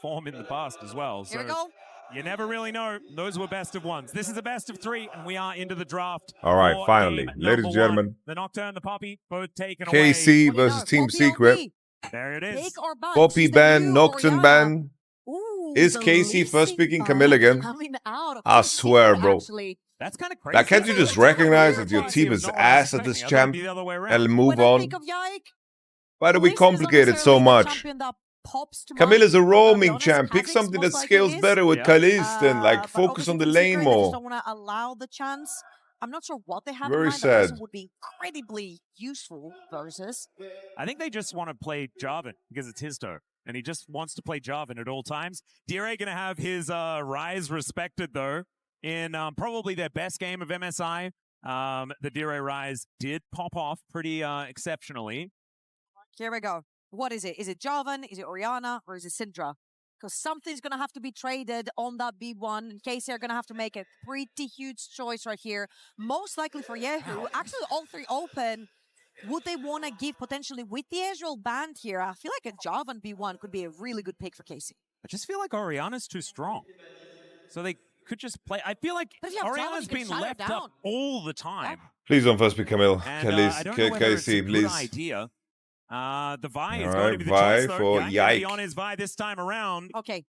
form in the past as well. So Here we go. you never really know. Those were best of ones. This is a best of 3, and we are into the draft. All right, for finally, game ladies and number gentlemen. 1. The Nocturne, the Poppy, both taken KC away. versus Team Poppy Secret. LB. There it is. Take or ban. Poppy She's the ban, new Nocturne Orianna. ban. Ooh, Is the KC first leasing picking ban Camille again? coming out of I Team swear, Secret, bro. actually. That's kind of crazy. Like, can't you just recognize that your team is ass at this champ and move When I on? think of Yike, Why do we Caliste is complicate it so necessarily the much? champion that pops to Camille mind, is a but I'll be roaming honest, champ. Pick Kha'Zix something that most likely scales is. better with Yeah. Caliste and like But focus obviously on the Team lane Secret, they just more. don't want to allow the chance. I'm not sure what they have Very in mind. That person sad. would be incredibly useful versus. I think they just want to play Jarvan because it's Hizto, and he just wants to play Jarvan at all times. Dire going to have his rise respected, though, in probably their best game of MSI. The Dire rise did pop off pretty exceptionally. Here we go. What is it? Is it Jarvan? Is it Orianna? Or is it Syndra? Because something's going to have to be traded on that B1. In case they're going to have to make a pretty huge choice right here. Most likely for kyeahoo. Actually, all 3 open. Would they want to give potentially with the Ezreal band here? I feel like a Jarvan B1 could be a really good pick for KC. I just feel like Orianna's too strong. So they could just play. I feel like But if you have Jarvan, Orianna's you can been shut her left down. up all the time. Please don't first pick Camille. And I don't know whether it's a KC, good please. idea. The Vi is All going right, to be the Vi choice, though. for Yike gonna be Yike. on his Vi this time around. Okay.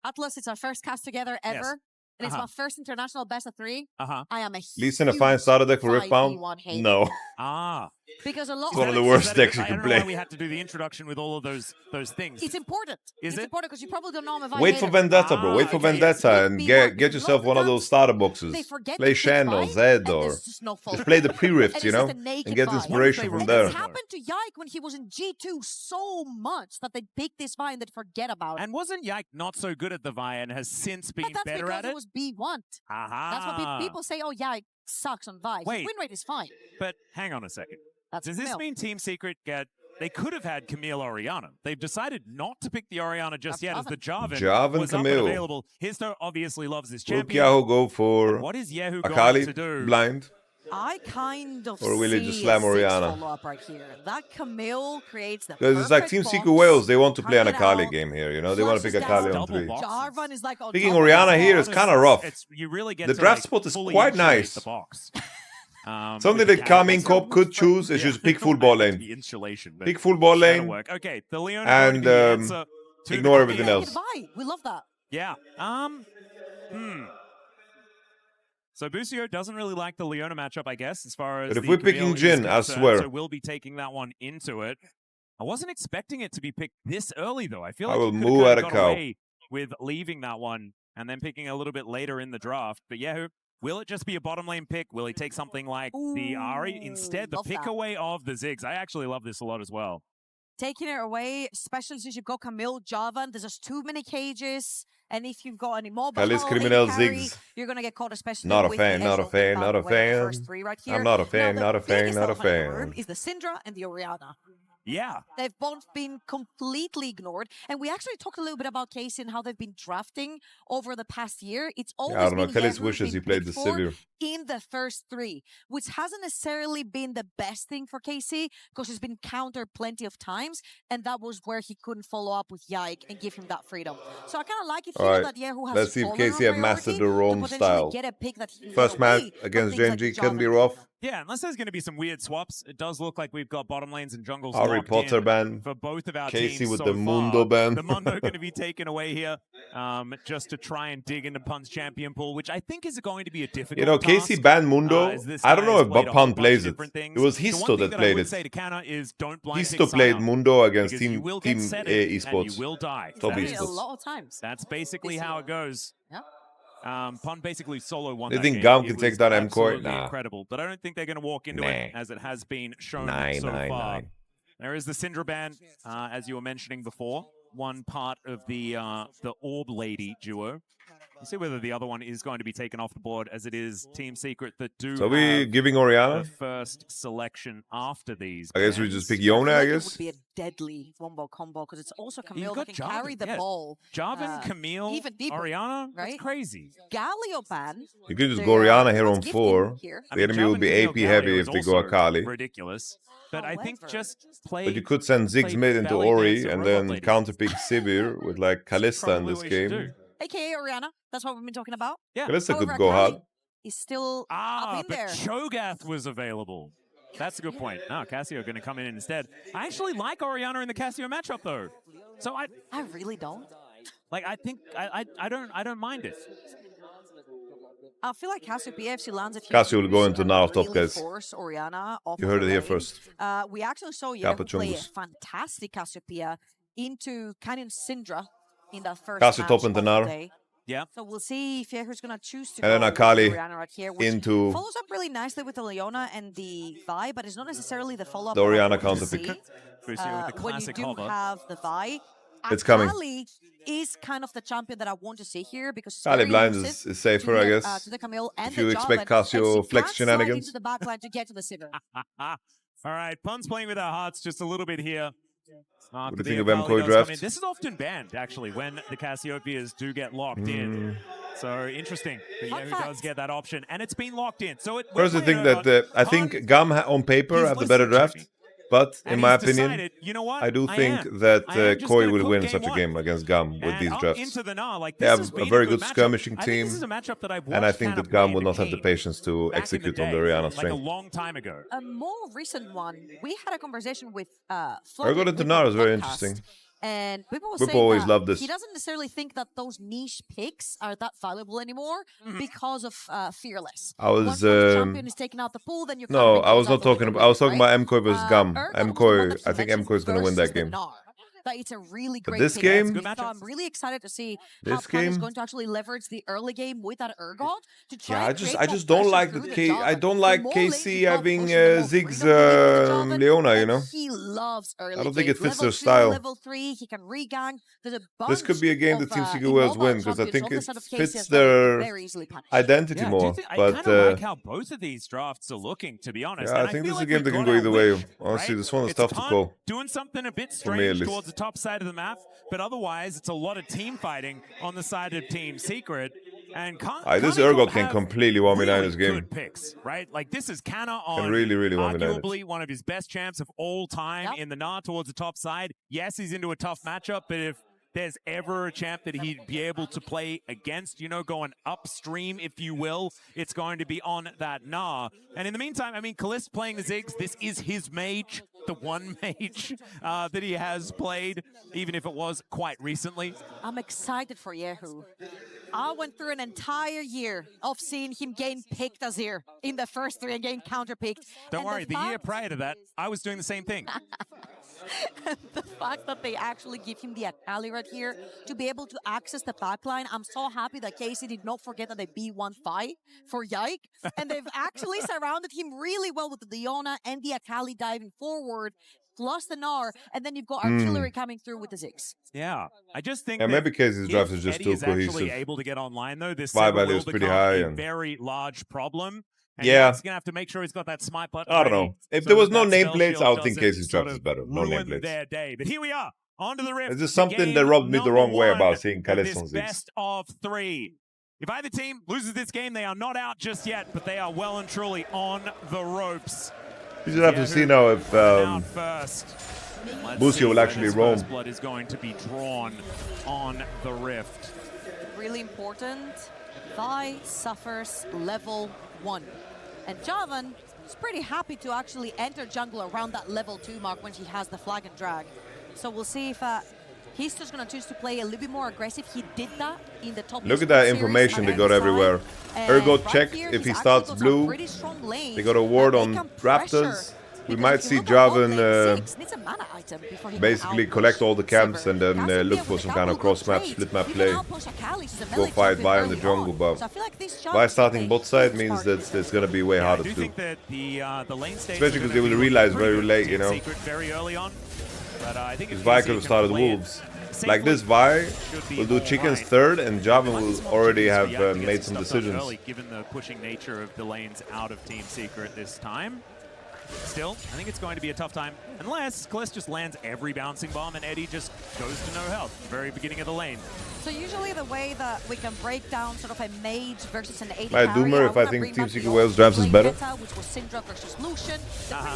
Atlus, it's our first cast together ever. Yes. And it's my first international best of 3. Uh-huh. I am a Least in a fine starter deck for Rift Bound? hater. No. Ah. Because a lot It's one of the Is worst that decks good- you I can don't know why play. we had to do the introduction with all of those things. It's important. Is it's it? important because you probably don't know him if I Wait hate for him. Vendetta, bro. Wait for okay, Vendetta yes. and Big get B1. yourself one of Loleventvods, those starter boxes. They forget Play to pick Shen or Vi, Zed and or there's just no fault. just play the And pre-rifts, it's you just know? a naked And get Vi. inspiration from And there. this happened to Yike when he was in G2 so much that they picked this Vi and they'd forget about it. And wasn't Yike not so good at the Vi and has since been But that's better because at it? it was B1. Aha. That's what people say, oh, Yike sucks on Vi. His Wait. win rate is fine. But hang on a second. That's Does this Camille. mean Team Secret get... They could have had Camille Orianna. They've decided not to pick the Orianna just yet as the Jarvan was up and Camille. available. Hizto obviously loves this Will champion. kyeahoo go for And what is kyeahoo Akali going to do? blind? I kind of Or will see he just slam a 6 Orianna? follow-up right here. That Camille creates the Because it's like perfect Team box. Secret Wales, they want to play an Hang it Akali out. game here, you know? They want to pick Flushes Akali down. on 3. Double box. Jarvan is like on Picking top of Orianna that. here is kind of rough. You really get The to, draft like, spot is fully quite insulate nice. The box. Something with that the camera. Karmine Corp could choose is just pick full ball lane. The insulation. but Pick full ball that'll lane work. Okay, the Leona and going to be the answer to ignore the everything game. else. We love that. Yeah. So Busio doesn't really like the Leona matchup, I guess, as far as But if the we're Camille picking is Jhin, I concerned, swear. So we'll be taking that one into it. I wasn't expecting it to be picked this early, though. I feel I like will you moo could at have a got cow. away with leaving that one and then picking a little bit later in the draft. But yeah, will it just be a bottom lane pick? Will he take something like the Ari instead? The love pick that. away of the Ziggs. I actually love this a lot as well. Taking it away, especially since you've got Camille, Jarvan, there's just too many cages. And if you've got any mobile, Caliste AD Criminal carry, Ziggs. you're going to get caught, especially Not a with fan, the not a Ezreal fan, impact not a away the fan. first 3 right here. I'm not a fan, Now, not a the fan, biggest not a elephant in the room fan. is the Syndra and the Orianna. Yeah. They've both been completely ignored. And we actually talked a little bit about Casey and how they've been drafting over the past year. It's always Yeah, I don't know. been Caliste kyeahoo wishes he been played the picked for Sivir. in the first 3, which hasn't necessarily been the best thing for Casey because he's been countered plenty of times. And that was where he couldn't follow up with Yike and give him that freedom. So I kind of like it All here right. that kyeahoo has Let's see if fallen Casey on have mastered priority the roam to potentially style. get a pick that he can First get match away from against things like Genji couldn't be Jarvan. rough. Yeah, unless there's going to be some weird swaps. It does look like we've got bottom lanes and jungles Harry locked Potter in ban. for both of our Casey teams with so the far. Mundo ban. The Mundo going to be taken away here just to try and dig into Pun's champion pool, which I think is going to be a difficult You know, task. Casey banned Mundo. As this I don't guy know has if played a whole Pun bunch plays of it. different things. It was The one Hizto thing that that I played would it. say to Canna is don't blind Hizto pick played Sana, Mundo against because you Team will get set in, and Esports. you will die. Top That Done it is- a Esports. lot of times. That's basically how it goes. Yeah. Pun basically solo won You that think game. Gam It can was take down MCoy? absolutely Nah. incredible. But I don't think they're going to walk into it as it has been shown so far. There is the Syndra ban, as you were mentioning before. One part of the Orb Lady duo. We'll see whether the other one is going to be taken off the board, as it is Team Secret that do So we have giving the Orianna? first selection after these. I guess we bans. just pick Yeah, I Yona, feel I like it guess. would be a deadly one-ball combo because it's also Camille got that can carry Jarvan, the yeah. ball. Jarvan, Camille, even deeper, Orianna, right? that's crazy. Galiopan. You could just go Orianna here on what's gifting 4. here? The enemy will be AP heavy if they go Akali. Ridiculous. But I think However- just play. But you could send Ziggs play mid into belly Ori dancer and robot then lady. counterpick Sivir with like Caliste in Probably this what you should game. do. AKA Orianna. That's what we've been talking about. Yeah. Caliste However, could go Akali hard. is still up in But there. Cho'Gath was available. That's a good point. No, Cassio going to come in instead. I actually like Orianna in the Cassio matchup though. So I really don't. I think I don't mind it. I feel like Cassiopeia, if she lands a few Cassio will go twos, into now top, really guys. force Orianna off You of heard the it here lane. first. We actually saw Kappa Yike play a Chungus. fantastic Cassiopeia into Canyon Syndra in that first Cassio match top and of the Gnar. day. Yeah. So we'll see if Yehu's going to choose to And then go Akali with Orianna right here, which into follows up really nicely with the Leona and the Vi, but it's not necessarily the follow-up the that I Orianna want to counterpick. see. Busio with the When you classic do hover. have the Vi, It's coming. Akali is kind of the champion that I want to see here because it's Kali very blind elusive is safer, to I the, guess. to the Camille and If you the expect Jarvan, Cassio and she flex can't slide shenanigans. into the backline to get to the Sivir. All right, Pun's playing with our hearts just a little bit here. What do you The think of Akali MCOI does draft? come in. This is often banned, actually, when the Cassiopeias do get locked in. So interesting. But Fun yeah, who fact. does get that option? And it's been locked in. So it. Personally, think that I think Gum on paper He's have the better listened to draft, me. but in And my he's opinion, decided, you know what? I do I think am. that I am just Koi gonna will cook win game such a one. game against Gum with And these up drafts. into the Gnar, like, They this have has a been very good good matchup. skirmishing I think this team, is a matchup that I've and I watched think Canna that Gum play will in not have the pain patience to back in execute on the day, Rihanna like a strength. long time ago. A more recent one, we had a conversation with Urgot into Gnar is very interesting. And people were We've saying always that loved this. he doesn't necessarily think that those niche picks are that valuable anymore because of Fearless. I was, Once one champion is taken out the pool, then you No, can't I was make not talking about. I was talking about MCOI versus Gum. MCOI, I think MCOI is going to win that game. That it's a really But great this pick. game- So I'm really excited to see how This Pan is game- going to actually leverage the early game with that Urgot to try Yeah, and create I more just don't pressure like through that the K. I Jarvan. don't The like more KC lanes you've got having pushing, the more Ziggs freedom you give to the Jarvan, Leona, you and know. He loves early I don't think game. it fits Level their 2, style. Level 3, he can regang. There's a bunch This could be a game that of, Team Secret Wales immobile win because I champions think on the it side of KC fits as well, their very easily punished. identity Yeah, more. I But kind of like how both of these drafts are looking, to be honest. yeah, And I think feel this is a like game we that can got go our either way. wish, Honestly, right? this one is It's tough to Pun call. doing something a bit me, at strange least. towards the top side of the map, but otherwise it's a lot of team fighting on the side of Team Secret. And This Karmine Urgot Corp can have completely 1v9 really this game. good picks, right? Like this is Canna on really 1v9 it. arguably one of his best champs of all time in the Gnar towards the top side. Yes, he's into a tough matchup, but if there's ever a champ that he'd be able to play against, you know, going upstream, if you will, it's going to be on that Gnar. And in the meantime, I mean, Caliste playing the Ziggs, this is his mage, the one mage that he has played, even if it was quite recently. I'm excited for Yehu. I went through an entire year of seeing him gain picked Azir in the first 3 and gain counter-picked. Don't And worry, the year fact- prior to that, I was doing the same thing. the fact that they actually give him the Akali right here to be able to access the backline. I'm so happy that Casey did not forget that they B1 fight for Yike. And they've actually surrounded him really well with the Leona and the Akali diving forward, plus the Gnar, and then you've got artillery coming through with the Ziggs. Yeah, I just think Yeah, that maybe Casey's if draft is just Eddie too is actually cohesive. able to get online, though, this Vibe will value is pretty become high a and- very large problem. And Yeah. he's going to have to make sure he's got that smite button I don't ready know. If so there was that no that spell nameplates, shield I would think doesn't Casey's sort draft is of better. No ruin nameplates. their day. But here we are, onto the rift. It's just the something game that rubbed me the wrong way number about one seeing of Caliste this on Ziggs. best of 3. If either team loses this game, they are not out just yet, but they are well and truly on the ropes. You just have to see now if Out first. Let's Busio see will when actually his roam. first blood is going to be drawn on the rift. Really important. Vi suffers level 1. And Jarvan is pretty happy to actually enter jungle around that level 2 mark when he has the flag and drag. So we'll see if he's just going to choose to play a little bit more aggressive. He did that in the top. Look at that series information they got alongside. everywhere. And Urgot right checked here, if he he's starts actually got some blue. pretty strong lanes They got a ward that on they can pressure. Raptors. We Because might if you see look at bot lane, Jarvan Ziggs needs a mana item before he can basically outpush collect all the camps Sivir. and then Cassiopeia look with for a some kind of couple cross map, trades, split map you play. can outpush Akali, she's a Go melee fight champion Vi in the early jungle, on. but So I feel like this by Jarvan starting is bot a side huge means part that of it's going to be way I harder do to do. think that the lane stage, Especially because they will realize very late, you know. Secret very early on. But I think Because if Vi KC could have can started play it Wolves. Like this, Vi will do chickens third, and Jarvan will already have made some decisions. Early, given the pushing nature of the lanes out of Team Secret this time. Still, I think it's going to be a tough time, unless Caliste just lands every bouncing bomb and Eddie just goes to no health at the very beginning of the lane. So usually the way that we can break down sort of a mage versus an AD My Doomer, if I think Team Secret Wales drafts is better. Which was Syndra versus Lucian.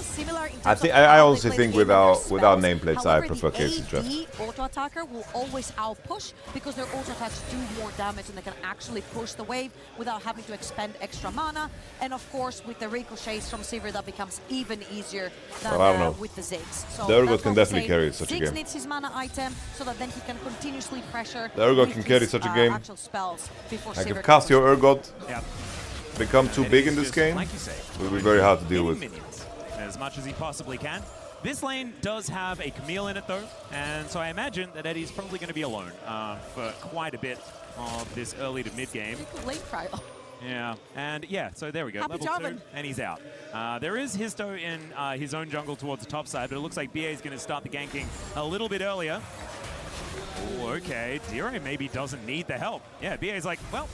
Similar in I honestly think without nameplates, I prefer KC draft. The auto attacker will always outpush because their auto attacks do more damage and they can actually push the wave without having to expend extra mana. And of course, with the ricochets from Sivir, that becomes even easier than with the Ziggs. So the Urgot can definitely carry such a game. Ziggs needs his mana item so that then he can continuously pressure. The Urgot can carry such a game. Actual spells before Like if Cassio Urgot become too big in this game, like you say, it will be very hard to deal with. Minions, as much as he possibly can. This lane does have a Camille in it though, and so I imagine that Eddie's probably going to be alone for quite a bit of this early to mid game. Late trial. Yeah, and yeah, so there we go, level 2, and he's out. There is Hizto in his own jungle towards the top side, but it looks like BA is going to start the ganking a little bit earlier. Oh, okay, Dire maybe doesn't need the help. Yeah, BA's like, well,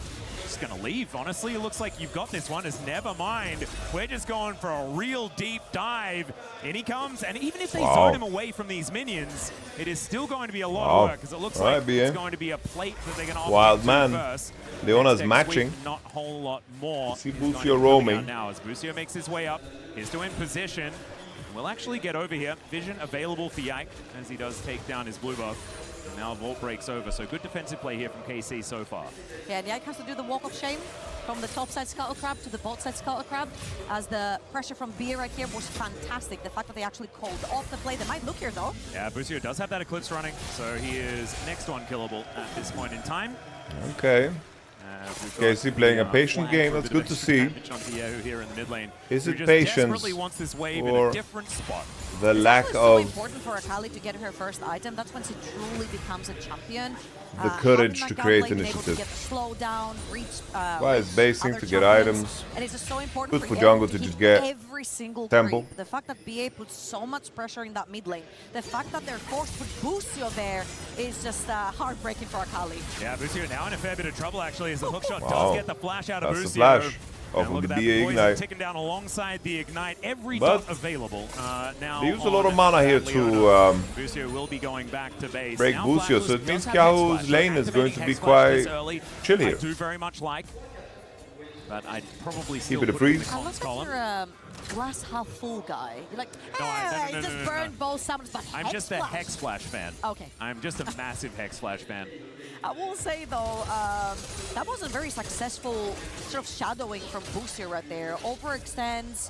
just gonna leave, honestly. It looks like you've got this one, as never mind. We're just going for a real deep dive. In he comes, and even if they zone him away from these minions, it is still going to be a lot of work, because it looks like it's going to be a plate that they're gonna Wild man. Leona's matching. Not a whole lot more. See Busio roaming. Now as Busio makes his way up, he's still in position. We'll actually get over here. Vision available for Yike, as he does take down his blue buff. Now Vault breaks over, so good defensive play here from KC so far. Yeah, and Yike has to do the walk of shame from the top side Scuttle Crab to the bot side Scuttle Crab, as the pressure from B right here was fantastic. The fact that they actually called off the play, they might look here though. Yeah, Busio does have that Eclipse running, so he is next one killable at this point in time. Okay. KC playing a patient game, that's good to see. Here in the mid lane, is it patience wants this wave or in a different spot? The lack of... so important for Akali to get her first item. That's when she truly becomes a champion. The courage to create initiative. Why is basing to get items? And it's just so important good for jungle to just get every single temple. The fact that BA puts so much pressure in that mid lane, the fact that they're forced to put Busio there is just heartbreaking for Akali. Yeah, Busio now in a fair bit of trouble actually, as the hookshot does get the flash out of Busio. That's the flash. Off of the BA Ignite. Ticking down alongside the Ignite, every dot available. Now they use a lot of mana here to Busio will be going back to base. Break Busio, so it means kyeahoo's lane is going to be quite chill here. I do very much like, but I'd probably keep it a freeze. I love that you're a glass half full guy. You're like, hey, no, just burned both summons, but I'm just a Hex Flash fan. Okay. I'm just a massive Hex Flash fan. I will say though, that was a very successful sort of shadowing from Busio right there. Overextends,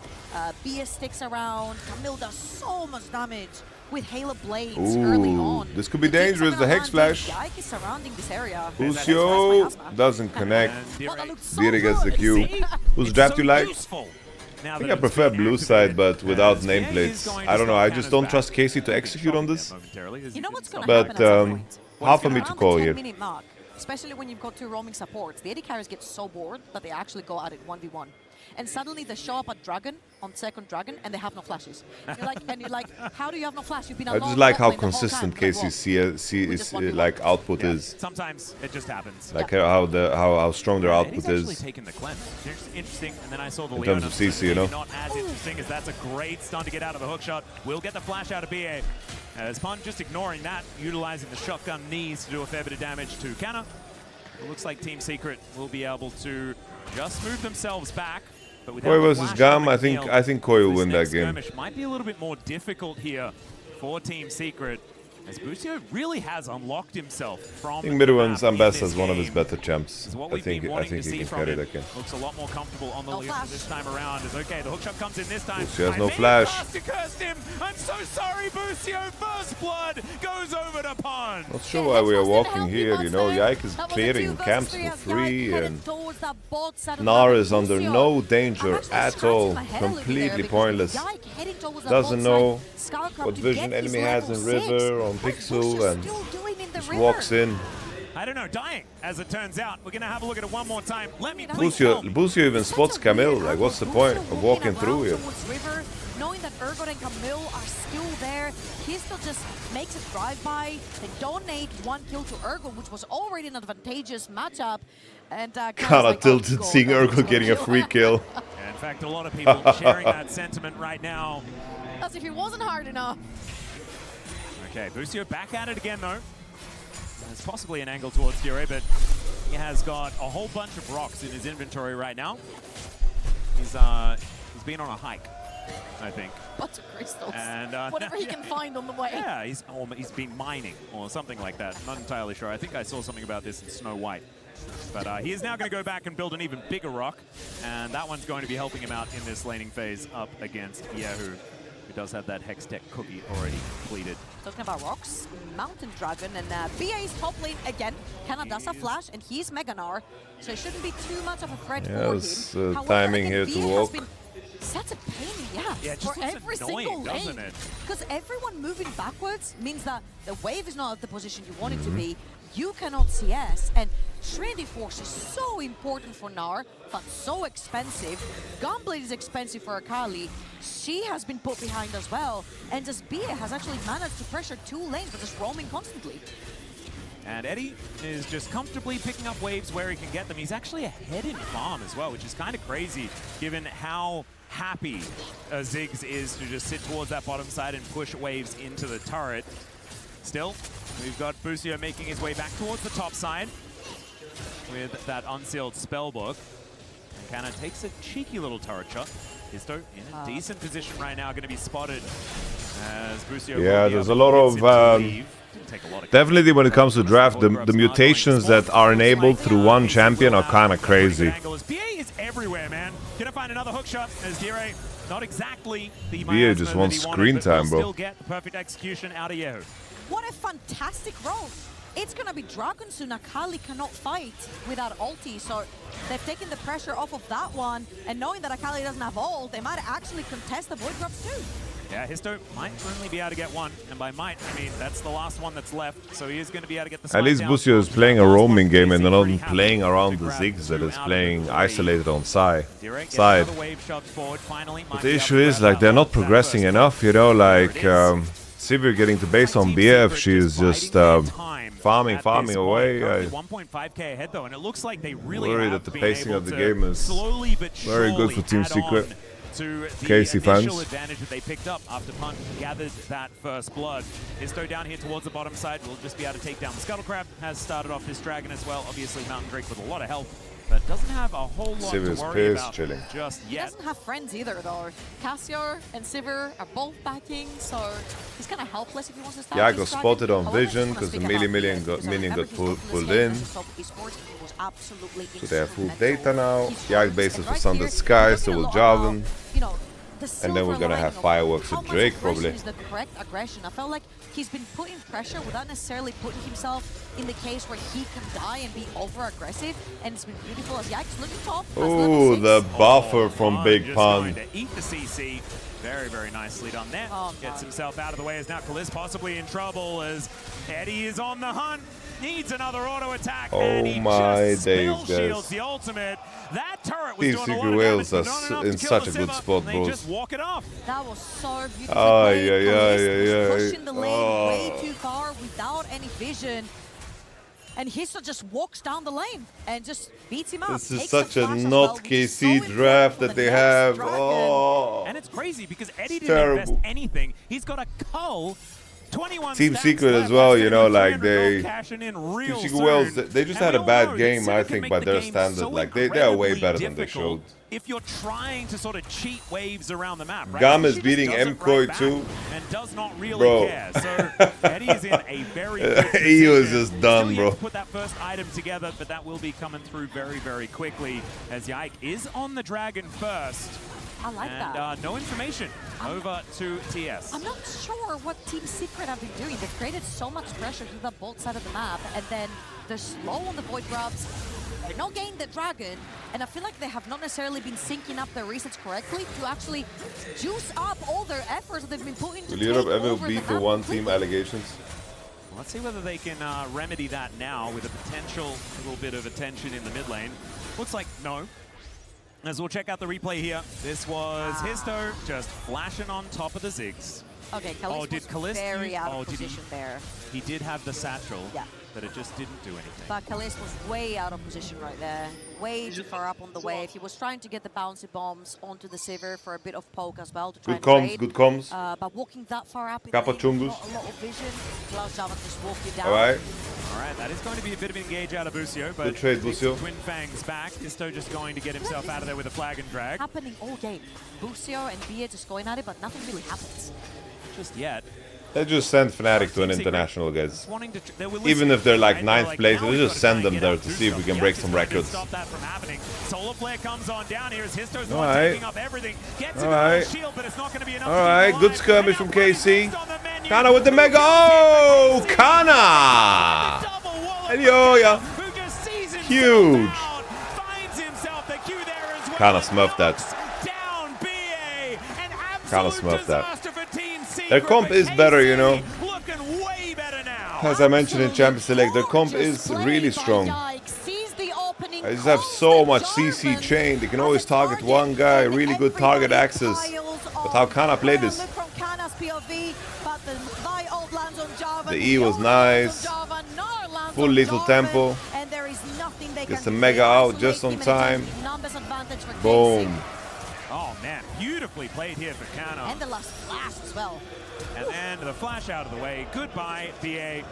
BS sticks around, Camille does so much damage with Halo Blades early on. This could be dangerous, the Hex Flash. Yike is surrounding this area. Busio doesn't connect. Dire gets the Q. Whose draft do you like? I think I prefer blue side, but without nameplates. I don't know, I just don't trust KC to execute on this. You know what's gonna happen at some point? Hard for me to call here. Mark, especially when you've got two roaming supports. The AD carriers get so bored that they actually go at it 1v1. And suddenly they show up at Dragon, on second Dragon, and they have no flashes. You're like, how do you have no flash? You've been alone. I just like how consistent KC is like output is. Sometimes it just happens. Like how strong their output is. Taking the cleanse. Interesting. And then I saw the in terms of CC, you know. Not as interesting as that's a great stun to get out of the hookshot. We'll get the flash out of BA. As Pun just ignoring that, utilizing the shotgun knees to do a fair bit of damage to Canna. It looks like Team Secret will be able to just move themselves back. Koi versus Gam, I think Koi will win that game. Might be a little bit more difficult here for Team Secret, as Busio really has unlocked himself from. I think Midwin's Ambas as one of his better champs. I think he can carry that game. Looks a lot more comfortable on the Leona this time around. Is okay. The hookshot comes in this time. Busio has no flash. I'm so sorry, Busio. First blood goes over to Pun. Not sure why we are walking here. You know, Yike is clearing camps for free, and Gnar is under no danger at all. Completely pointless. Doesn't know what vision enemy has in river on Pixel, and just walks in. I don't know, dying, as it turns out. We're going to have a look at it one more time. Let me Busio even spots Camille. Like, what's the point of walking through here? knowing that Urgot and Camille are still there, Hizto just makes a drive-by. They donate 1 kill to Urgot, which was already an advantageous matchup. And Kinda tilted seeing Urgot getting a free kill. Yeah, in fact, a lot of people sharing that sentiment right now. As if it wasn't hard enough. Okay, Busio back at it again, though. There's possibly an angle towards Dire, but he has got a whole bunch of rocks in his inventory right now. He's been on a hike, I think. Bunch of crystals. And whatever he can find on the way. Yeah, he's been mining or something like that. Not entirely sure. I think I saw something about this in Snow White. But he is now going to go back and build an even bigger rock, and that one's going to be helping him out in this laning phase up against kyeahoo, who does have that Hex Tech cookie already completed. Talking about rocks, Mountain Dragon, and BA is top lane again. Canna does a flash, and he's Mega Gnar, so it shouldn't be too much of a threat for him. However, timing here to walk. Such a pain, yeah, it for just every annoying, single lane. doesn't it? Because everyone moving backwards means that the wave is not at the position you want it to be. You cannot CS, and Shrinity Force is so important for Gnar, but so expensive. Gunblade is expensive for Akali. She has been put behind as well, and just BA has actually managed to pressure 2 lanes, but just roaming constantly. And Eddie is just comfortably picking up waves where he can get them. He's actually ahead in farm as well, which is kind of crazy given how happy Ziggs is to just sit towards that bottom side and push waves into the turret. Still, we've got Busio making his way back towards the top side with that unsealed spellbook. And Canna takes a cheeky little turret shot. Hizto in a decent position right now, going to be spotted as Busio. Yeah, there's a lot of... Definitely when it comes to draft, the mutations that are enabled through one champion are kind of crazy. BA is everywhere, man. Gonna find another hook shot as Dire not exactly the BA just wants screen time, bro. Still get the perfect execution out of kyeahoo. What a fantastic role. It's gonna be Dragon soon. Akali cannot fight without ulti, so they've taken the pressure off of that one, and knowing that Akali doesn't have ult, they might actually contest the Void Drops too. Yeah, Hizto might only be able to get one, and by might, I mean that's the last one that's left, so he is going to be able to get the. At least Busio is playing a roaming game and not playing around the Ziggs that is playing isolated on side. But the issue is, like, they're not progressing enough, you know, like Sivir getting to base on BF, she is just farming away. 1.5k ahead though, and it looks like they really worried that the pacing of the game is very good for Team Secret. To the Casey initial fans. advantage that they picked up after Punt gathered that first blood. Hizto down here towards the bottom side will just be able to take down the Scuttle Crab. Has started off this dragon as well. Obviously Mountain Drake with a lot of health, but doesn't have a whole lot Sivir's to worry about chilling. just yet. He doesn't have friends either though. Cassio and Sivir are both backing, so he's kind of helpless if he wants to start. Yeah, I got spotted on Vision because the minion got pulled in. So they have full data now. Yike bases for Sundered Sky, so will Jarvan. And then we're gonna have fireworks with Drake probably. Is the correct aggression. I felt like he's been putting pressure without necessarily putting himself in the case where he can die and be over-aggressive. And it's been beautiful as Yike's looking top. Ooh, the buffer from Big Pun. Just going to eat the CC. Very, very nicely done there. Gets himself out of the way as now Caliste possibly in trouble as Eddie is on the hunt. Needs another auto attack. Oh my days, guys. The ultimate. That turret was These doing Secret a lot of Whales damage, are in such a good spot, they bros. just walk it off. That was so beautiful. Pushing the lane way too far without any vision. And Hizto just walks down the lane and just beats him up. This is such a not KC draft that they have. Oh, and it's crazy because Eddie didn't invest anything. He's got a cull. 21 Team Secret as well, you know, like they... Team Secret Wells, they just had a bad game, I think, by their standard. Like, they are way better than they showed. If you're trying to sort of cheat waves around the map, right? Gam is beating MKoi too. And does not really care. So Eddie is in a very good position. He was just done, bro. Put that first item together, but that will be coming through very, very quickly as Yike is on the dragon first. I like and, that. No information over to TS. I'm not sure what Team Secret have been doing. They've created so much pressure to the both side of the map, and then they're slow on the Void Drops. They're not getting the dragon, and I feel like they have not necessarily been syncing up their resets correctly to actually juice up all their efforts that they've been putting to Will Europe ever beat the one-team allegations? Let's see whether they can remedy that now with a potential little bit of attention in the mid lane. Looks like no. As we'll check out the replay here, this was Hizto just flashing on top of the Ziggs. Okay, Caliste did was Caliste very use, out of position there. He did have the satchel, Yeah. but it just didn't do anything. But Caliste was way out of position right there. Way too far up on the wave. He was trying to get the bouncy bombs onto the Sivir for a bit of poke as well to try Good and comms, trade. good comms. But walking that far up in Kappa lane, Chungus. not a lot of vision. Allows Jarvan just walk you down. Alright. Alright, that is going to be a bit of an engage out of Busio, but Good trade, Busio. Twin Fangs back. Hizto just going to get himself out of there with a flag and drag. Happening all game. Busio and Bia just going at it, but nothing really happens. Just yet. They just send Fnatic to an international, guys. Wanting to Even if they're like right? 9th place, now they we've just got to send try them and there get to out see if we can break some records. Stop that from happening. Solo player comes on down here as Histo's Alright. taking up everything. Gets Alright. a shield, but it's not going to be enough. Alright, good skirmish from KC. Canna with the mega. Oh, Canna! And Yoya. Huge. Canna smurfed that. Canna smurfed that. Their comp is better, you know. As I mentioned in Champions Select, their comp is really strong. They just have so much CC chain. They can always target one guy, really good target access. But how Canna played this? The E was nice. Full lethal tempo. Gets the mega out just on time. Boom. Oh man, beautifully played here for Canna. And the last flash as well. And then the flash out of the way. Goodbye, BA.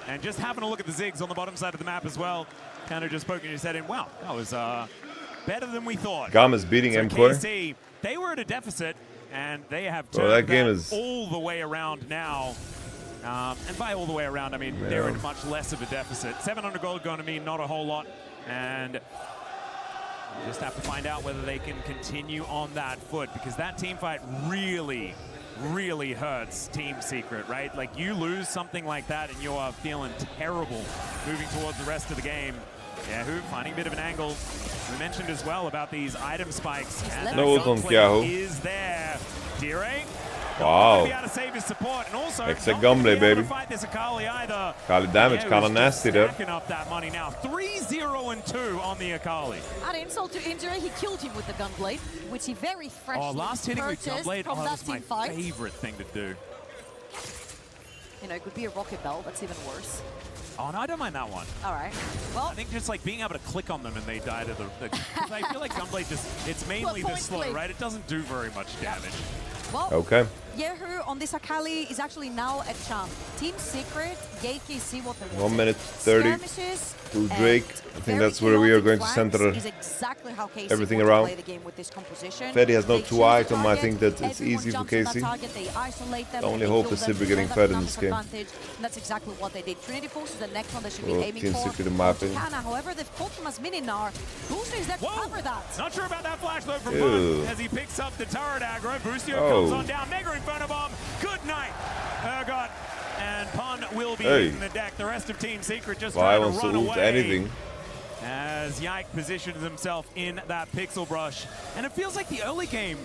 And just having a look at the Ziggs on the bottom side of the map as well. Canna just poking his head in. Wow, that was better than we thought. Gum is beating so MCore. KC, they were at a deficit, and they have Bro, turned that game that is all the way around now. And by all the way around, I mean they're in much less of a deficit. 700 gold going to mean not a whole lot. And you just have to find out whether they can continue on that foot, because that team fight really hurts Team Secret, right? Like, you lose something like that and you are feeling terrible moving towards the rest of the game. kyeahoo finding a bit of an angle. We mentioned as well about these item spikes. And no ult on kyeahoo. Is there. Dire. Wow. Be able to save his support, and also Exec gunplay, baby. fight this Akali either. Akali damage, kinda nasty there. Stacking up that money now. 3-0-2 on the Akali. Add insult to injury, he killed him with the gunblade, which he very freshly last hitting with gunblade, from that was my team fight. favorite thing to do. You know, it could be a rocket bell, that's even worse. Oh, no, I don't mind that one. All right. Well, I think just like being able to click on them and they die to the because I feel like gunblade just, it's mainly the slow, right? It doesn't do very much damage. Well, okay. kyeahoo on this Akali is actually now a champ. Team Secret, Yike see what they want. 1 minute 30 to Drake. I think that's where we are going to center exactly how KC everything around. Play the game with this composition. Freddy has no They 2 item. I target, think that it's easy for KC. The only hope is Sivir getting fed in this game. And that's exactly what they did. Trinity Force is the next one they should be aiming Team for. Secret in my opinion. Canna, however, they've caught him as mini Gnar. Busio is there to cover that. Not sure about that flash though from Porte as he picks up the turret aggro. Busio comes on down. Mega Inferno Bomb. Good night, Urgot. And Pun will be in the deck. The rest of Team Secret just trying to run away. Anything. As Yike positions himself in that pixel brush. And it feels like the early game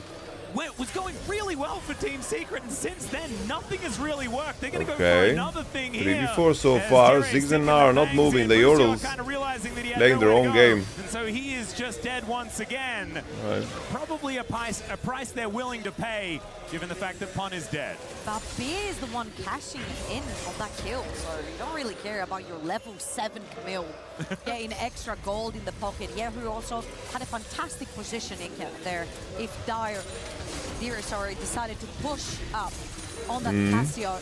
was going really well for Team Secret, and since then, nothing has really worked. They're going to go for another thing here. 3v4 so far. Ziggs and Gnar are not moving. The Yordles playing their own game. And so he is just dead once again. Right. Probably a price they're willing to pay, given the fact that Pun is dead. But B is the one cashing in on that kill, so you don't really care about your level 7 Camille getting extra gold in the pocket. kyeahoo also had a fantastic positioning there. If Dire decided to push up on that Cassio.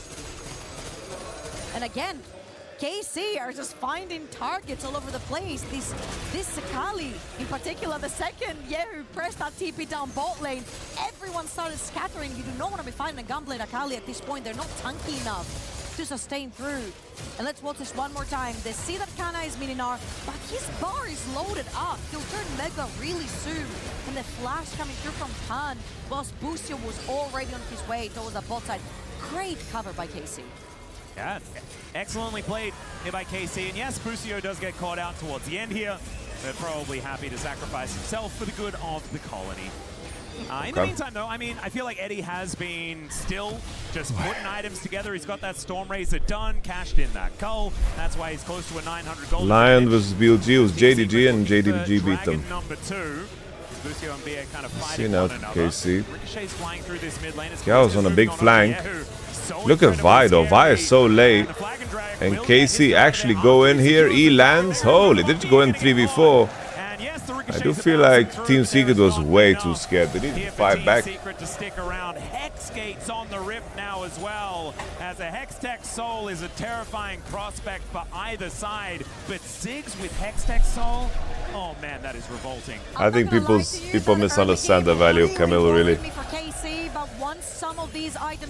And again, KC are just finding targets all over the place. This Akali, in particular, the second kyeahoo pressed that TP down bot lane, everyone started scattering. You do not want to be fighting a Gunblade Akali at this point. They're not tanky enough to sustain through. And let's watch this one more time. They see that Canna is mini Gnar, but his bar is loaded up. He'll turn Mega really soon. And the flash coming through from Pan, whilst Busio was already on his way towards the bot side. Great cover by KC. Yeah, excellently played here by KC. And yes, Busio does get caught out towards the end here, but probably happy to sacrifice himself for the good of the colony. In the meantime, though, I mean, I feel like Eddie has been still just putting items together. He's got that Storm Razor done, cashed in that cull. That's why he's close to a 900 gold. Lion versus BLG was JDG, and JDG beat them. Number 2. Busio and Bia kind of See fighting now one to another. KC. Ricochet's flying through this mid lane. kyeahoo's on a big flank. Look at Vi though. Vi is so late. And KC actually go in here. He lands. Holy, did you go in 3v4? I do feel like Team Secret was way too scared. They need to fight back. Secret to stick around. Hex Gates on the rip now as well, as a Hextech Soul is a terrifying prospect for either side. But Ziggs with Hextech Soul, oh man, that is revolting. I think people misunderstand the value of Camille, really.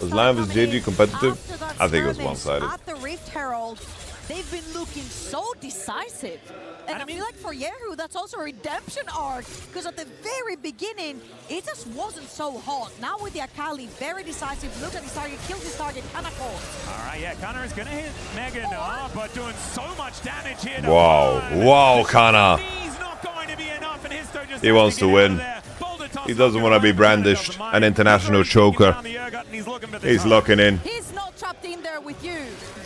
Was Lion vs JG competitive? I think it was one-sided. At the Rift Herald, they've been looking so decisive. And I feel like for kyeahoo, that's also a redemption arc, because at the very beginning, it just wasn't so hot. Now with the Akali, very decisive, look at his target, kills his target, Canna. Alright, yeah, Canna is going to hit Megan, but doing so much damage here. Wow, wow, Canna. He's not going to be enough, and Hizto just He wants to win. He doesn't want to be brandished an international choker. He's locking in. He's not trapped in there with you.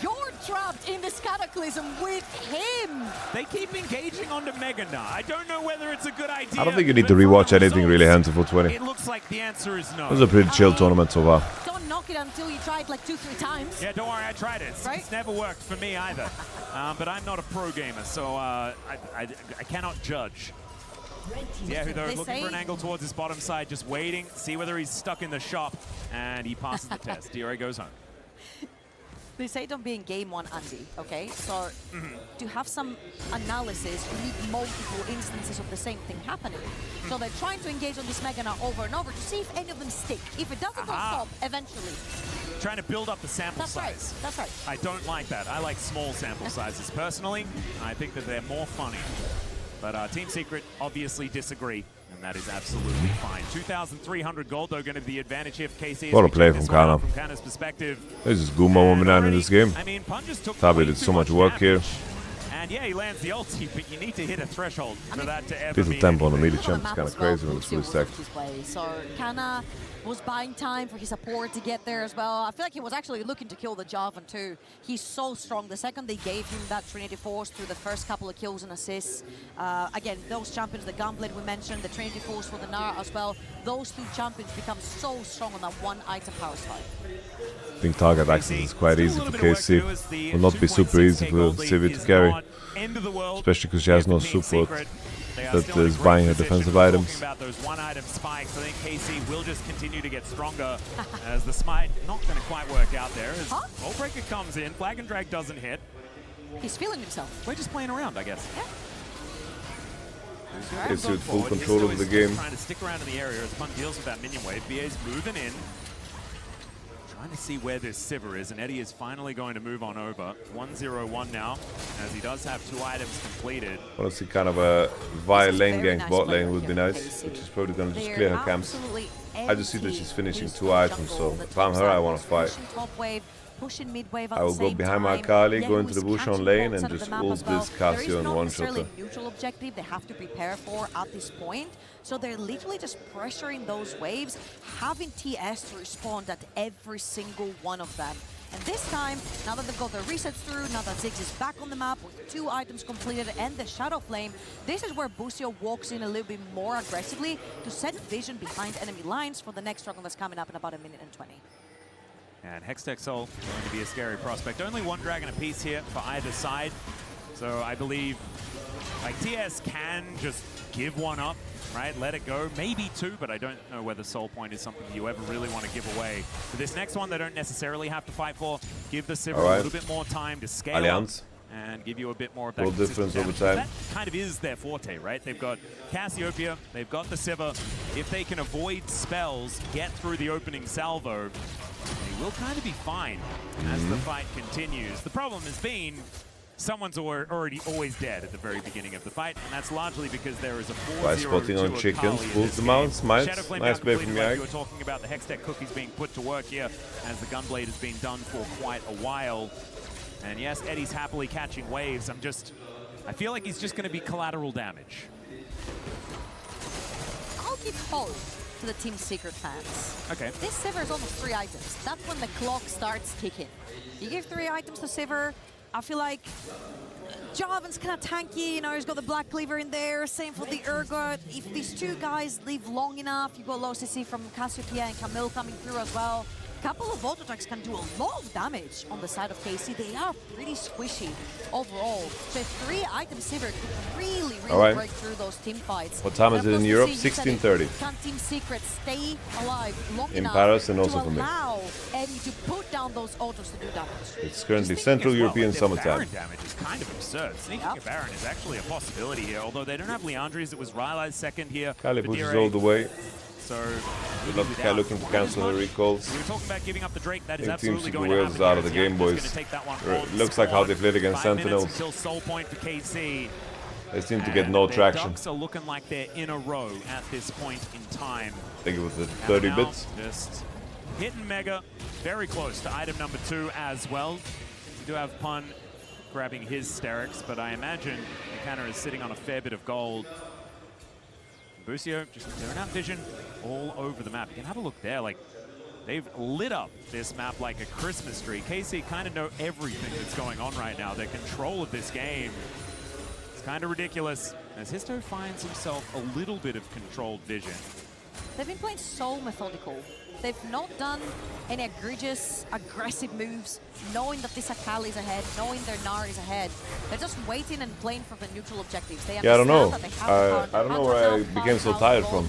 You're trapped in this cataclysm with him. They keep engaging onto Mega Gnar. I don't know whether it's a good idea. I don't think you need to rewatch anything really handsome for 20. It looks like the answer is no. It was a pretty chill tournament so far. Don't knock it until you try it like 2-3 times. Yeah, don't worry, I tried it. Right? It's never worked for me either. But I'm not a pro gamer, so I cannot judge. Yeah, who they're looking for an angle towards his bottom side, just waiting, see whether he's stuck in the shop, and he passes the test. DRA goes home. They say don't be in game one, Andy, okay? So to have some analysis, you need multiple instances of the same thing happening. So they're trying to engage on this Mega Gnar over and over to see if any of them stick. If it doesn't, they'll stop eventually. Trying to build up the sample size. That's right. I don't like that. I like small sample sizes personally. I think that they're more funny. But Team Secret obviously disagree, and that is absolutely fine. 2,300 gold, though, going to be the advantage here for KC. What a play from Canna. From Canna's perspective. This is Guma 1v9 in this game. I mean, Pun just took Tabi did so much work here. And yeah, he lands the ulti, but you need to hit a threshold for that to ever Piece be of tempo on the melee champ is kind of crazy when it's fully stacked. So Canna was buying time for his support to get there as well. I feel like he was actually looking to kill the Jarvan too. He's so strong. The second they gave him that Trinity Force through the first couple of kills and assists, again, those champions, the Gunblade we mentioned, the Trinity Force for the Gnar as well, those two champions become so strong on that one item power slide. I think target access is quite easy for KC. Will not be super easy for Sivir to carry, especially because she has no support that is buying her defensive items. About those one-item spikes, I think KC will just continue to get stronger as the smite not going to quite work out there. As Oathbreaker comes in, Flag and Drag doesn't hit. He's feeling himself. We're just playing around, I guess. Yeah. KC with full control of the game. Trying to stick around in the area as Pun deals with that minion wave. BA's moving in. Trying to see where this Sivir is, and Eddie is finally going to move on over. 1-0-1 now, as he does have 2 items completed. I want to see kind of a Vi lane gank bot lane would be nice, which is probably going to just clear her camps. I just see that she's finishing 2 items, so if I'm her, I want to fight. Pushing mid-wave I will go behind my Akali, go into the bush on lane, and just ult this Cassio and one-shot her. Neutral objective they have to prepare for at this point. So they're literally just pressuring those waves, having TS to respond at every single one of them. And this time, now that they've got their resets through, now that Ziggs is back on the map with 2 items completed and the Shadow Flame, this is where Busio walks in a little bit more aggressively to set vision behind enemy lines for the next struggle that's coming up in about 1:20. And Hextech Soul going to be a scary prospect. Only 1 dragon apiece here for either side. So I believe like TS can just give 1 up, right? Let it go. Maybe 2, but I don't know whether Soul Point is something you ever really want to give away. For this next one, they don't necessarily have to fight for. Give the Sivir a little bit more time to scale Alliance. up and give you a bit more of that difference over damage. time. That kind of is their forte, right? They've got Cassiopeia, they've got the Sivir. If they can avoid spells, get through the opening salvo, they will kind of be fine as the fight continues. The problem has been someone's already always dead at the very beginning of the fight, and that's largely because there is a 4-0 By spotting on chickens, pulls them out, smites. Nice play from Yike. You were talking about the Hextech cookies being put to work here as the Gunblade has been done for quite a while. And yes, Eddie's happily catching waves. I feel like he's just going to be collateral damage. I'll give hope to the Team Secret fans. Okay. This Sivir is almost 3 items. That's when the clock starts ticking. You give 3 items to Sivir, I feel like Jarvan's kind of tanky, you know, he's got the Black Cleaver in there, same for the Urgot. If these two guys live long enough, you got low CC from Cassiopeia and Camille coming through as well. A couple of auto attacks can do a lot of damage on the side of KC. They are pretty squishy overall. So 3-item Sivir could really break through those team fights. What time is it in Europe? 16:30. Can Team Secret stay alive long in enough Paris and also to for me. allow Eddie to put down those autos to do damage? It's currently Central European summertime. Baron damage is kind of absurd. Sneaking a Baron is actually a possibility here, although they don't have Leandri's. It was Rylai's second here. Kali pushes all the way. So, Good luck to Kai looking to cancel the recalls. We were talking about giving up the Drake. That is Team absolutely going Super to Wales happen. is out of the game, boys. Looks like how they played against 5 minutes Sentinels. until soul point for KC. They seem to get no traction. Ducks are looking like they're in a row at this point in time. I think it was the 30 bits. Just hitting Mega, very close to item number 2 as well. We do have Pun grabbing his Sterix, but I imagine the Canna is sitting on a fair bit of gold. Busio just clearing out vision all over the map. You can have a look there, like they've lit up this map like a Christmas tree. KC kind of know everything that's going on right now. Their control of this game is kind of ridiculous as Hizto finds himself a little bit of controlled vision. They've been playing so methodical. They've not done any egregious, aggressive moves, knowing that this Akali is ahead, knowing their Gnar is ahead. They're just waiting and playing for the neutral objectives. They Yeah, I don't know. that they have I don't know where I became so tired from.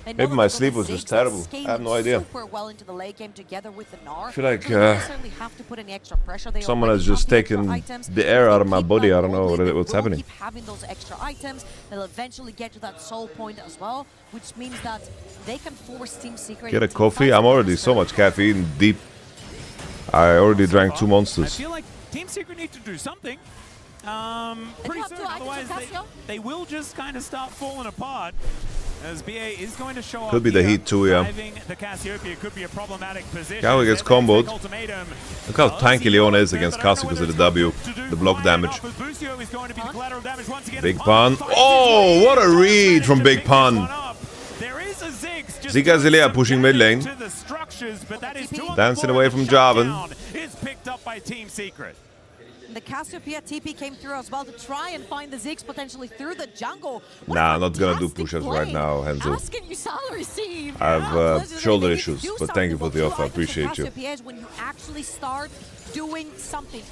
Maybe my sleep was just terrible. I have no idea. Super well into the late game together with the Gnar. I feel like have to put any extra pressure. They someone has just taken the air out of my body. I don't know what's happening. Keep having those extra items. They'll eventually get to that soul point as well, which means that they can force Team Secret. Get a coffee? I'm already so much caffeine deep. I already drank 2 monsters. I feel like Team Secret need to do something pretty soon, otherwise they will just kind of start falling apart. As BA is going to show up. Could be the heat too, yeah. The Cassiopeia could be a problematic position. Kyeahoo gets comboed. Look how tanky Leona is against Cassie because of the W, the block damage. Big Pun. Oh, what a read from Big Pun. Ziggs pushing mid lane. Dancing away from Jarvan. Is picked up by Team Secret. The Cassiopeia TP came through as well to try and find the Ziggs potentially through the jungle. Nah, I'm not gonna do push-ups right now, Henzo. I have shoulder issues, but thank you for the offer. I appreciate you. When you actually start doing something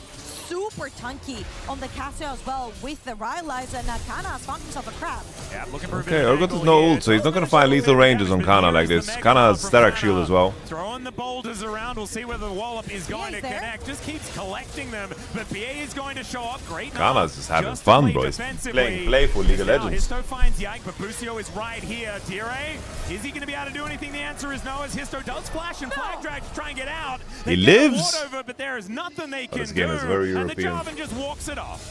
super tanky on the Cassio as well with the Rylai's, and Canna has found himself a crab. Yeah, looking for okay, Urgot has no ult, so he's not gonna find lethal ranges on Canna like this. Canna has Starak shield as well. Throwing the boulders around, we'll see whether the wallop is going to connect. Just keeps collecting them, but BA is going to show up. Great. Canna's just having fun, boys. Playing playful League of Legends. Hizto finds Yike, but Busio is right here. Dire, is he going to be able to do anything? The answer is no, as Hizto does flash and flag drag to try and get out. He lives. Over, but there is nothing they can This game do. is very And the European. Jarvan just walks it off.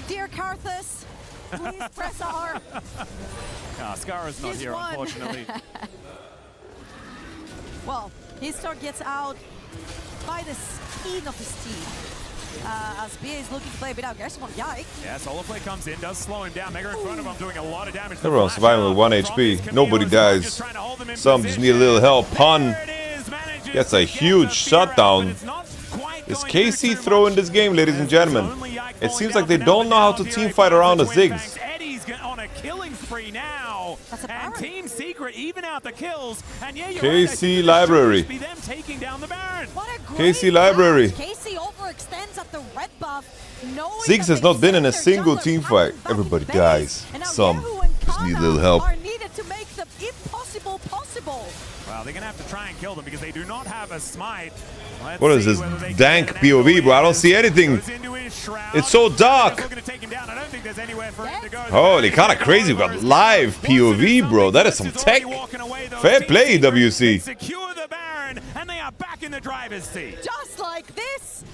Dear Karthus, please press R. Scarra's not here, unfortunately. Well, Hizto gets out by the skin of his teeth. As BA is looking to play a bit aggressive on Yike. Yeah, solo play comes in, does slow him down. Mega in front of him doing a lot of damage. Everyone's surviving with 1 HP. Nobody dies. Some just need a little help. Pun gets a huge shutdown. Is KC throwing this game, ladies and gentlemen? It seems like they don't know how to team fight around a Ziggs. Eddie's on a killing spree now. And Team Secret even out the kills. And yeah, KC Library. KC Library. KC overextends at the red buff. Ziggs has not been in a single team fight. Everybody dies. Some just need a little help. Are needed to make the impossible possible. Well, they're gonna have to try and kill them because they do not have a smite. What is this dank POV, bro? I don't see anything. It's so dark. Holy, kind of crazy. We got live POV, bro. That is some tech. Fair play, WC. Secure the Baron, and they are back in the driver's seat. Just like this,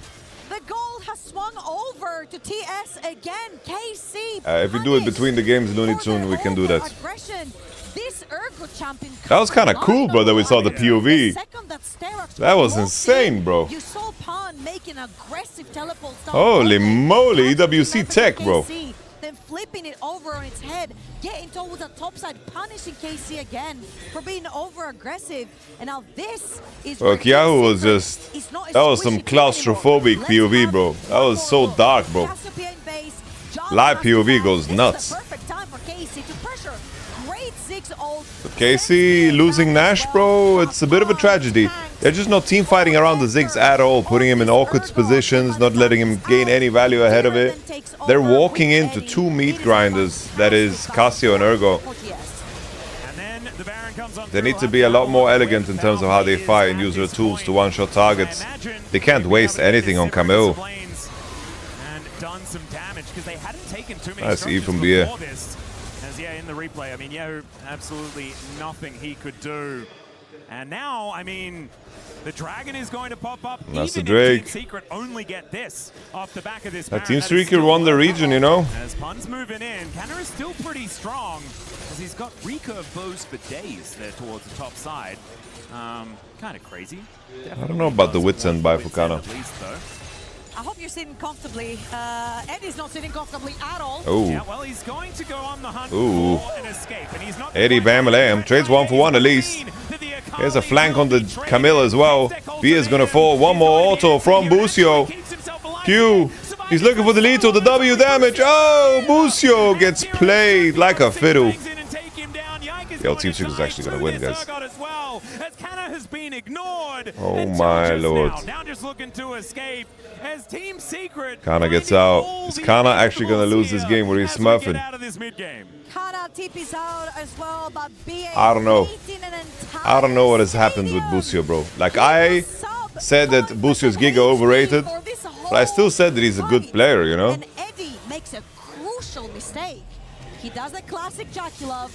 the gold has swung over to TS again. KC. If we do it between the games, Looney Tune, we can do that. This Urgot champion that was kind of cool, bro, that we saw the POV. That was insane, bro. You saw Pun making aggressive teleports. Holy moly, EWC tech, bro. Then flipping it over on its head, getting towards the top side, punishing KC again for being over aggressive. And now this is kyeahoo was just, that was some claustrophobic POV, bro. That was so dark, bro. Live POV goes nuts. But KC losing Nash, bro, it's a bit of a tragedy. They're just not team fighting around the Ziggs at all, putting him in awkward positions, not letting him gain any value ahead of it. They're walking into two meat grinders, that is Cassio and Urgot. They need to be a lot more elegant in terms of how they fight and use their tools to one-shot targets. They can't waste anything on Camille. Nice E from Beer. Yeah, in the replay, I mean, yeah, absolutely nothing he could do. And now, I mean, the Dragon is going to pop up. That's the Even Drake. if Team Secret only get this off the back of this. That Team Secret won the region, you know. As Pun's moving in, Canna is still pretty strong, as he's got recurve bows for days there towards the top side. Kind of crazy. I don't know about the wits end by Fukana. At least, though. I hope you're sitting comfortably. Eddie's not sitting comfortably at all. Oh. Yeah, well, he's going to go on the hunt Ooh. for an escape, and he's not Eddie Bamalam trades 1-for-1 at least. Here's a flank on the Camille as well. B is gonna fall. One more auto from Busio. Q. He's looking for the lethal, the W damage. Oh, Busio gets played like a fiddle. Yo, Team Secret's actually gonna win, guys. Oh my lord. Now just looking to escape as Team Secret. Canna gets out. Is Canna actually gonna lose this game where he's smurfing? Canna TP's out as well, but I don't know. I don't know what has happened with Busio, bro. Like, I said that Busio's Giga overrated, but I still said that he's a good player, you know? And Eddie makes a crucial mistake. He does the classic Jaculov.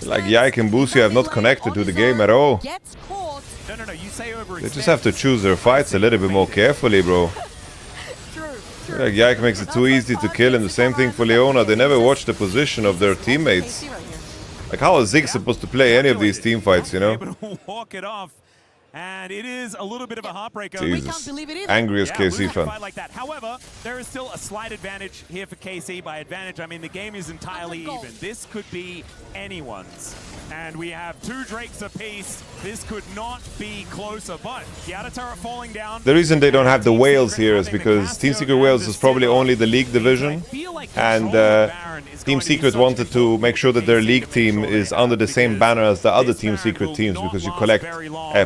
Like, Yike and Busio have not connected to the game at all. No, you say They just have to choose their fights a little bit more carefully, bro. Like, Yike makes it too easy to kill him. The same thing for Leona. They never watch the position of their teammates. Like, how is Ziggs supposed to play any of these team fights, you know? Walk it off. And it is a little bit of a heartbreaker. Jesus. Angriest KC fan. Like that. However, there is still a slight advantage here for KC. By advantage, I mean the game is entirely even. This could be anyone's. And we have two Drakes apiece. This could not be closer, but Yadatara falling down. The reason they don't have the Wales here is because Team Secret Wales is probably only the league division. And Team Secret wanted to make sure that their league team is under the same banner as the other Team Secret teams, because you collect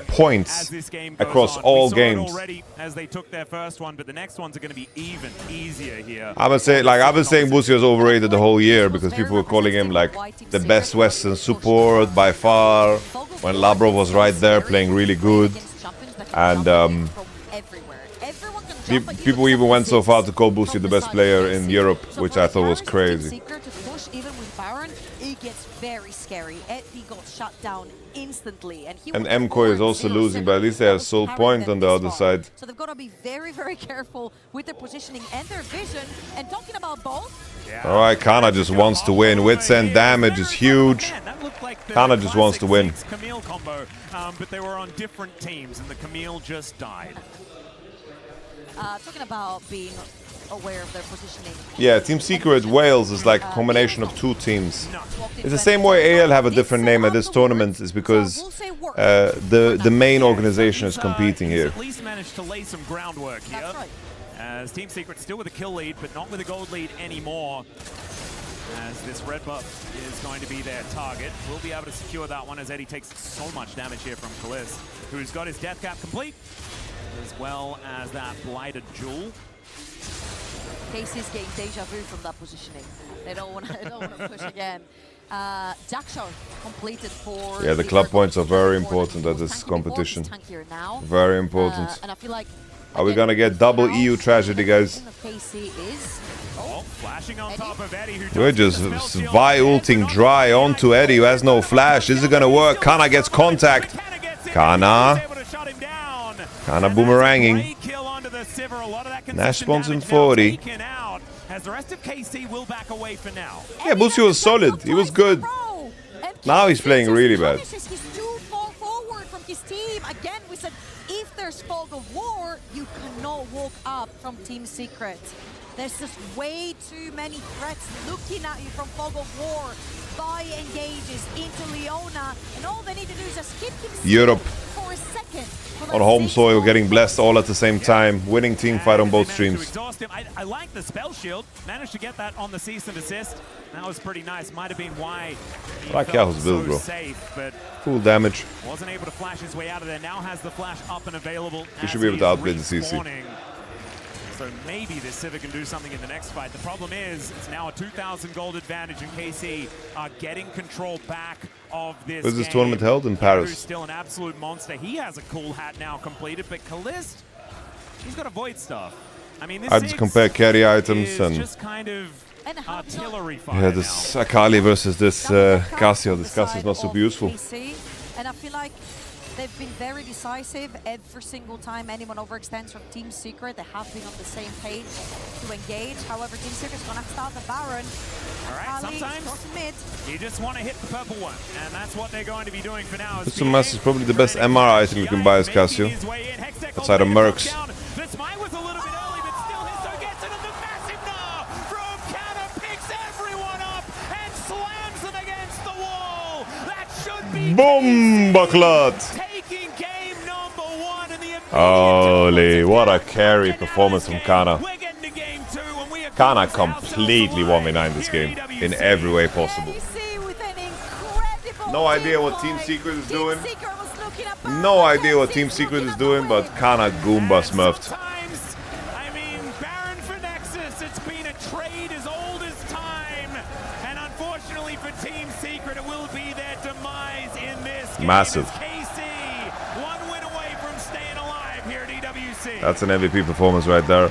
points across all games. As they took their first one, but the next ones are going to be even easier here. I've been saying Busio's overrated the whole year because people were calling him like the best Western support by far, when Labrov was right there playing really good. And people even went so far to call Busio the best player in Europe, which I thought was crazy. Very scary. Eddie got shut down instantly, and MCoy is also losing, but at least they have Soul Point on the other side. So they've got to be very, very careful with their positioning and their vision. And talking about both, alright, Canna just wants to win. Wits and damage is huge. Canna just wants to win. Camille combo, but they were on different teams, and the Camille just died. Talking about being aware of their positioning. Yeah, Team Secret Wales is like a combination of two teams. It's the same way AL have a different name at this tournament, is because the main organization is competing here. At least managed to lay some groundwork here. That's right. As Team Secret still with a kill lead, but not with a gold lead anymore. As this red buff is going to be their target. We'll be able to secure that one as Eddie takes so much damage here from Caliste, who's got his death cap complete, as well as that blighted jewel. KC's getting deja vu from that positioning. They don't want to push again. Jackshaw completed for... Yeah, the club points are very important at this competition. Very important. And I feel like... Are we gonna get double EU tragedy, guys? Flashing on top of Eddie, We're just Vi-ulting dry onto Eddie, who has no flash. Is it gonna work? Canna gets contact. Canna boomeranging. Nash spawns in 40. As the rest of KC will back away for now. Yeah, Busio was solid. He was good. Now he's playing really bad. He's too far forward from his team. Again, we said if there's fog of war, you cannot walk up from Team Secret. There's just way too many threats looking at you from Fog of War. Vi engages into Leona, and all they need to do is just keep him Europe for a second. on home soil, getting blessed all at the same time, winning team fight on both streams. I like the spell shield. Managed to get that on the cease and desist. That was pretty nice. Might have been why he I like felt kyeahoo's build, so bro. safe, but Full damage. wasn't able to flash his way out of there. Now has the flash up and available. He should be able to outplay the CC. So maybe this Sivir can do something in the next fight. The problem is, it's now a 2,000 gold advantage, and KC are getting control back of this Where's this game. tournament held? In Kyeahoo's Paris. still an absolute monster. He has a cool hat now completed, but Caliste, he's got a void stuff. I mean, this I just Ziggs compare carry items is and just kind of artillery fire yeah, this Akali versus this Cassio. This Cassio is not super useful. And I feel like they've been very decisive every single time anyone overextends from Team Secret. They have been on the same page to engage. However, Team Secret's gonna start the Baron. All right, sometimes you just want to hit the purple one, and that's what they're going to be doing for now. This mass is probably the best MR item you can buy as Cassio. Outside of Mercs. The smite was a little bit early, but still Hizto gets it, and the massive Gnar from Canna picks everyone up and slams them against the wall. That should be Bombaclat! taking game number 1 in the Holy, what a carry performance from Canna. Canna completely 1v9 this game in every way possible. No idea what Team Secret is doing. No idea what Team Secret is doing, but Canna Goomba smurfed. I mean, Baron for Nexus, it's been a trade as old as time. And unfortunately for Team Secret, it will be their demise in this game. Massive. KC, 1 win away from staying alive here at EWC. That's an MVP performance right there.